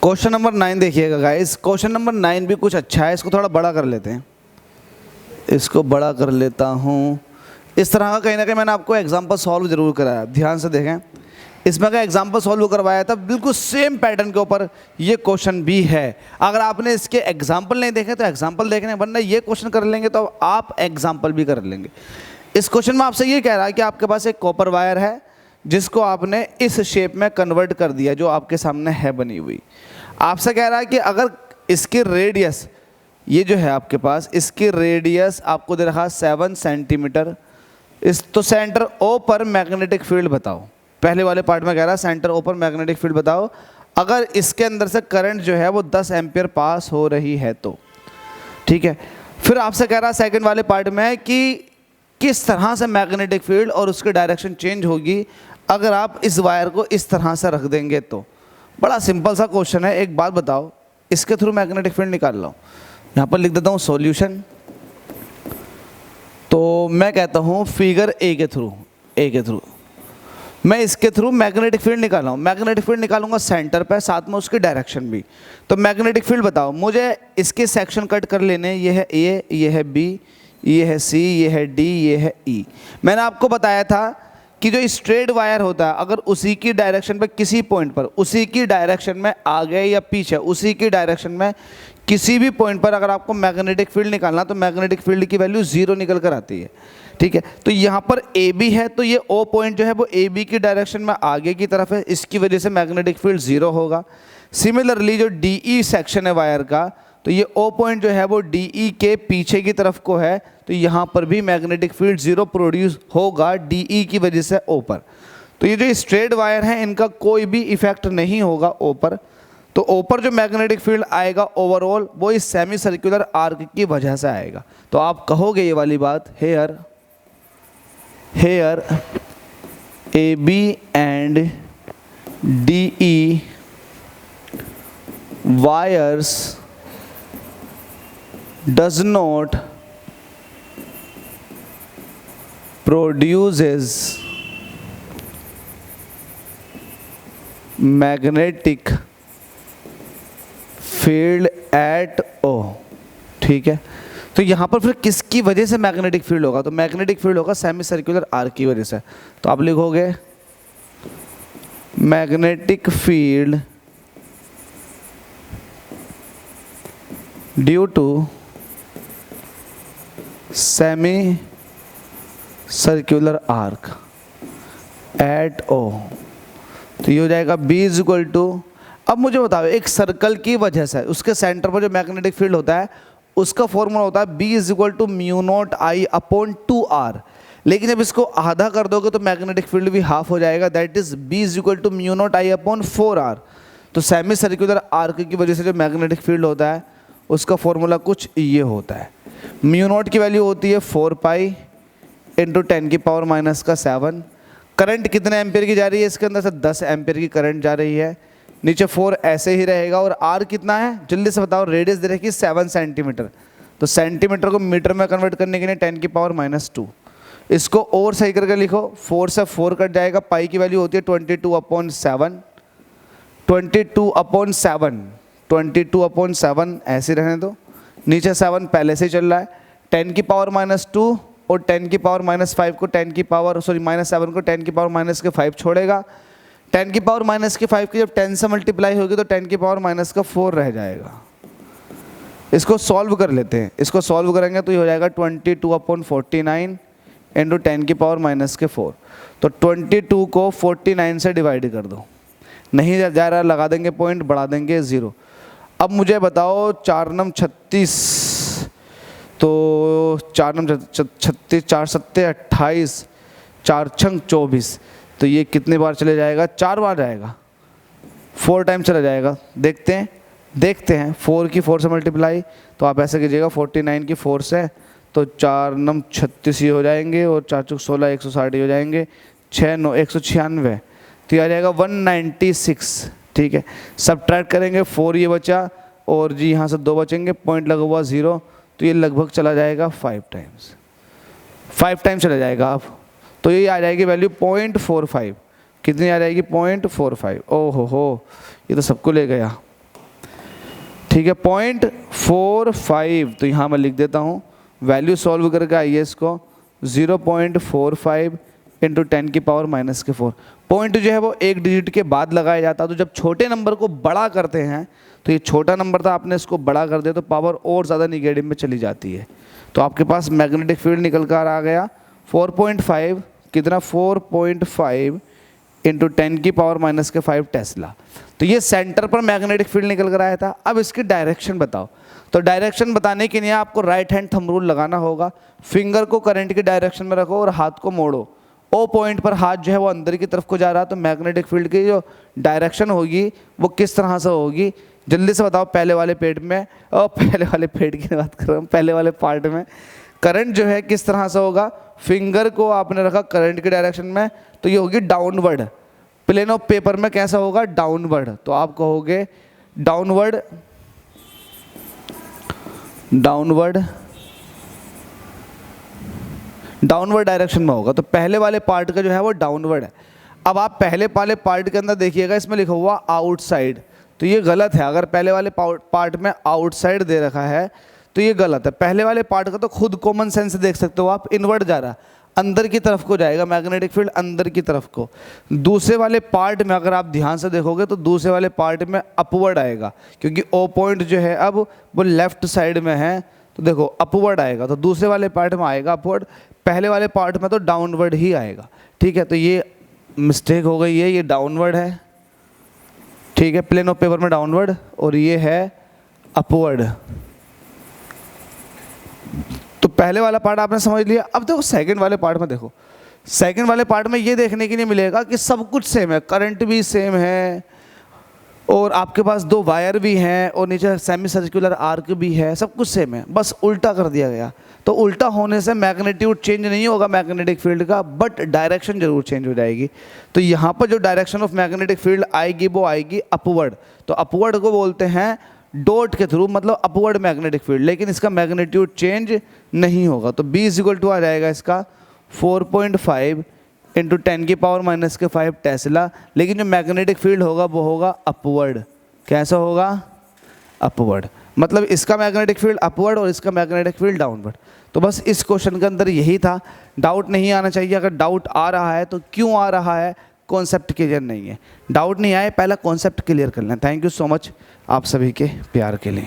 Question number 9 देखिएगा guys. Question number 9 भी कुछ अच्छा है, इसको थोड़ा बड़ा कर लेते हैं। इसको बड़ा कर लेता हूँ। इस तरह का कहीं ना कहीं मैंने आपको एग्जांपल सॉल्व जरूर कराया, ध्यान से देखें। इसमें का एग्जांपल सॉल्व करवाया था, बिल्कुल सेम पैटर्न के ऊपर ये क्वेश्चन भी है। अगर आपने इसके एग्जांपल नहीं देखे तो एग्जांपल देखने, वरना ये क्वेश्चन कर लेंगे तो आप एग्जांपल भी कर लेंगे। इस क्वेश्चन में आपसे ये कह रहा है कि आपके पास एक कॉपर वायर है जिसको आपने इस शेप में कन्वर्ट कर दिया जो आपके सामने है बनी हुई। आपसे कह रहा है कि अगर इसकी रेडियस, ये जो है आपके पास, इसकी रेडियस आपको दे रखा 7 सेंटीमीटर, इस तो सेंटर ओ पर मैग्नेटिक फील्ड बताओ। पहले वाले पार्ट में कह रहा है सेंटर ओ पर मैग्नेटिक फील्ड बताओ अगर इसके अंदर से करंट जो है वो 10 एम्पियर पास हो रही है तो। ठीक है, फिर आपसे कह रहा है सेकंड वाले पार्ट में कि किस तरह से मैग्नेटिक फील्ड और उसकी डायरेक्शन चेंज होगी अगर आप इस वायर को इस तरह से रख देंगे तो। बड़ा सिंपल सा क्वेश्चन है। एक बात बताओ, इसके थ्रू मैग्नेटिक फील्ड निकाल लो। यहाँ पर लिख देता हूँ सॉल्यूशन। तो मैं कहता हूँ फिगर ए के थ्रू मैं इसके थ्रू मैग्नेटिक फील्ड निकाला हूँ। मैग्नेटिक फील्ड निकालूंगा सेंटर पे, साथ में उसकी डायरेक्शन भी। तो मैग्नेटिक फील्ड बताओ मुझे, इसके सेक्शन कट कर लेने। ये है ए, ये है बी, ये है सी, ये है डी, ये है ई। मैंने आपको बताया था कि जो स्ट्रेट वायर होता है अगर उसी की डायरेक्शन पे किसी पॉइंट पर, उसी की डायरेक्शन में आगे या पीछे, उसी की डायरेक्शन में किसी भी पॉइंट पर अगर आपको मैग्नेटिक फील्ड निकालना तो मैग्नेटिक फील्ड की वैल्यू 0 निकल कर आती है। ठीक है, तो यहाँ पर ए बी है तो ये ओ पॉइंट जो है वो ए बी की डायरेक्शन में आगे की तरफ है, इसकी वजह से मैग्नेटिक फील्ड 0 होगा। सिमिलरली जो डी ई सेक्शन है वायर का, तो ये ओ पॉइंट जो है वो डी ई के पीछे की तरफ को है, तो यहाँ पर भी मैग्नेटिक फील्ड 0 प्रोड्यूस होगा डी ई की वजह से ओ पर। तो ये जो स्ट्रेट वायर है इनका कोई भी इफेक्ट नहीं होगा ओ पर। तो ओ पर जो मैग्नेटिक फील्ड आएगा ओवरऑल वो इस सेमी सर्कुलर आर्क की वजह से आएगा। तो आप कहोगे ये वाली बात, here A B and D E wires does not produces magnetic field at O। ठीक है, तो यहाँ पर फिर किसकी वजह से मैग्नेटिक फील्ड होगा? तो मैग्नेटिक फील्ड होगा सेमी सर्कुलर आर्क की वजह से। तो आप लिखोगे magnetic field due to semi circular arc at O. तो ये हो जाएगा B इज इक्वल टू, अब मुझे बताओ एक सर्कल की वजह से उसके सेंटर पर जो मैग्नेटिक फील्ड होता है उसका फॉर्मूला होता है B is equal to mu not I upon 2R। लेकिन जब इसको आधा कर दोगे तो मैग्नेटिक फील्ड भी हाफ हो जाएगा, that is B is equal to mu not I upon 4R। तो सेमी सर्कुलर आर्क की वजह से जो मैग्नेटिक फील्ड होता है उसका फॉर्मूला कुछ ये होता है। म्यू नॉट की वैल्यू होती है 4 पाई इंटू 10 की पावर माइनस का 7। करंट कितने एम्पियर की जा रही है? इसके अंदर से 10 एम्पियर की करंट जा रही है। नीचे 4 ऐसे ही रहेगा। और आर कितना है जल्दी से बताओ? रेडियस दे रखी 7 सेंटीमीटर। तो सेंटीमीटर को मीटर में कन्वर्ट करने के लिए 10 की पावर माइनस 2। इसको और सही करके लिखो, 4 से 4 कट जाएगा। पाई की वैल्यू होती है 22/7। 22/7 ऐसे रहने दो। नीचे 7 पहले से चल रहा है। 10 की पावर माइनस 2 और 10 की पावर माइनस 5 को 10 की पावर माइनस 7 को 10 की पावर माइनस के 5 छोड़ेगा। 10 की पावर माइनस के 5 की जब 10 से मल्टीप्लाई होगी तो 10 की पावर माइनस का 4 रह जाएगा। इसको सॉल्व कर लेते हैं। इसको सॉल्व करेंगे तो ये हो जाएगा 22/49 इंटू 10 की पावर माइनस के 4। तो 22 को 49 से डिवाइड कर दो। नहीं जा रहा, लगा देंगे पॉइंट, बढ़ा देंगे 0। अब मुझे बताओ 4 नम 36, तो 4 नम 36, 4 सत्ते 28, 4 छंग 24। तो ये कितने बार चले जाएगा? 4 बार जाएगा, 4 टाइम चला जाएगा। देखते हैं 4 की 4 से मल्टीप्लाई। तो आप ऐसे कीजिएगा 49 की 4 से, तो 4 नम 36 ये हो जाएंगे और 4 चौक 16 160 हो जाएंगे। 6 9 196, तो ये आ जाएगा 196। ठीक है, सब्ट्रैक्ट करेंगे 4 ये बचा और जी यहाँ से 2 बचेंगे, पॉइंट लगा हुआ 0। तो ये लगभग चला जाएगा 5 टाइम चला जाएगा। अब तो ये आ जाएगी वैल्यू 0.45। कितनी आ जाएगी? 0.45। ओहो हो, ये तो सबको ले गया। ठीक है 0.45, तो यहाँ मैं लिख देता हूँ, वैल्यू सॉल्व करके आइए इसको 0.45 इंटू 10 की पावर माइनस के 4। पॉइंट जो है वो एक डिजिट के बाद लगाया जाता है, तो जब छोटे नंबर को बड़ा करते हैं तो ये छोटा नंबर था, आपने इसको बड़ा कर दिया तो पावर और ज़्यादा निगेटिव में चली जाती है। तो आपके पास मैग्नेटिक फील्ड निकल कर आ गया 4.5, कितना 4.5 इंटू 10 की पावर माइनस के 5 टेस्ला। तो ये सेंटर पर मैग्नेटिक फील्ड निकल कर आया था। अब इसकी डायरेक्शन बताओ। तो डायरेक्शन बताने के लिए आपको राइट हैंड थंब रूल लगाना होगा। फिंगर को करंट की डायरेक्शन में रखो और हाथ को मोड़ो। ओ पॉइंट पर हाथ जो है वो अंदर की तरफ को जा रहा है, तो मैग्नेटिक फील्ड की जो डायरेक्शन होगी वो किस तरह से होगी, जल्दी से बताओ। पहले वाले पेट में, पहले वाले पेट की बात कर रहा हूँ, पहले वाले पार्ट में करंट जो है किस तरह से होगा। फिंगर को आपने रखा करंट की डायरेक्शन में, तो ये होगी डाउनवर्ड। प्लेन ऑफ पेपर में कैसा होगा, डाउनवर्ड। तो आप कहोगे डाउनवर्ड, डाउनवर्ड, डाउनवर्ड डायरेक्शन में होगा। तो पहले वाले पार्ट का जो है वो डाउनवर्ड है। अब आप पहले वाले पार्ट के अंदर देखिएगा, इसमें लिखा हुआ आउटसाइड, तो ये गलत है। अगर पहले वाले पार्ट में आउटसाइड दे रखा है तो ये गलत है। पहले वाले पार्ट का तो खुद कॉमन सेंस देख सकते हो आप, इनवर्ड जा रहा है, अंदर की तरफ को जाएगा मैग्नेटिक फील्ड, अंदर की तरफ को। दूसरे वाले पार्ट में अगर आप ध्यान से देखोगे तो दूसरे वाले पार्ट में अपवर्ड आएगा, क्योंकि ओ पॉइंट जो है अब वो लेफ्ट साइड में है, तो देखो अपवर्ड आएगा। तो दूसरे वाले पार्ट में आएगा अपवर्ड, पहले वाले पार्ट में तो डाउनवर्ड ही आएगा। ठीक है, तो ये मिस्टेक हो गई है, ये डाउनवर्ड है। ठीक है, प्लेन ऑफ पेपर में डाउनवर्ड, और ये है अपवर्ड। तो पहले वाला पार्ट आपने समझ लिया। अब देखो सेकंड वाले पार्ट में देखो, सेकंड वाले पार्ट में ये देखने के लिए मिलेगा कि सब कुछ सेम है, करंट भी सेम है और आपके पास दो वायर भी हैं और नीचे सेमी सर्कुलर आर्क भी है, सब कुछ सेम है, बस उल्टा कर दिया गया। तो उल्टा होने से मैग्नीट्यूड चेंज नहीं होगा मैग्नेटिक फील्ड का, बट डायरेक्शन जरूर चेंज हो जाएगी। तो यहाँ पर जो डायरेक्शन ऑफ मैग्नेटिक फील्ड आएगी वो आएगी अपवर्ड। तो अपवर्ड को बोलते हैं डॉट के थ्रू, मतलब अपवर्ड मैग्नेटिक फील्ड, लेकिन इसका मैग्नीट्यूड चेंज नहीं होगा। तो B इक्वल टू आ जाएगा इसका 4.5 इंटू 10 की पावर माइनस के 5 टेस्ला। लेकिन जो मैग्नेटिक फील्ड होगा वो होगा अपवर्ड। कैसा होगा, अपवर्ड। मतलब इसका मैग्नेटिक फील्ड अपवर्ड और इसका मैग्नेटिक फील्ड डाउनवर्ड। तो बस इस क्वेश्चन के अंदर यही था। डाउट नहीं आना चाहिए। अगर डाउट आ रहा है तो क्यों आ रहा है, कॉन्सेप्ट क्लियर नहीं है। डाउट नहीं आए, पहला कॉन्सेप्ट क्लियर कर लें। थैंक यू सो मच आप सभी के प्यार के लिए।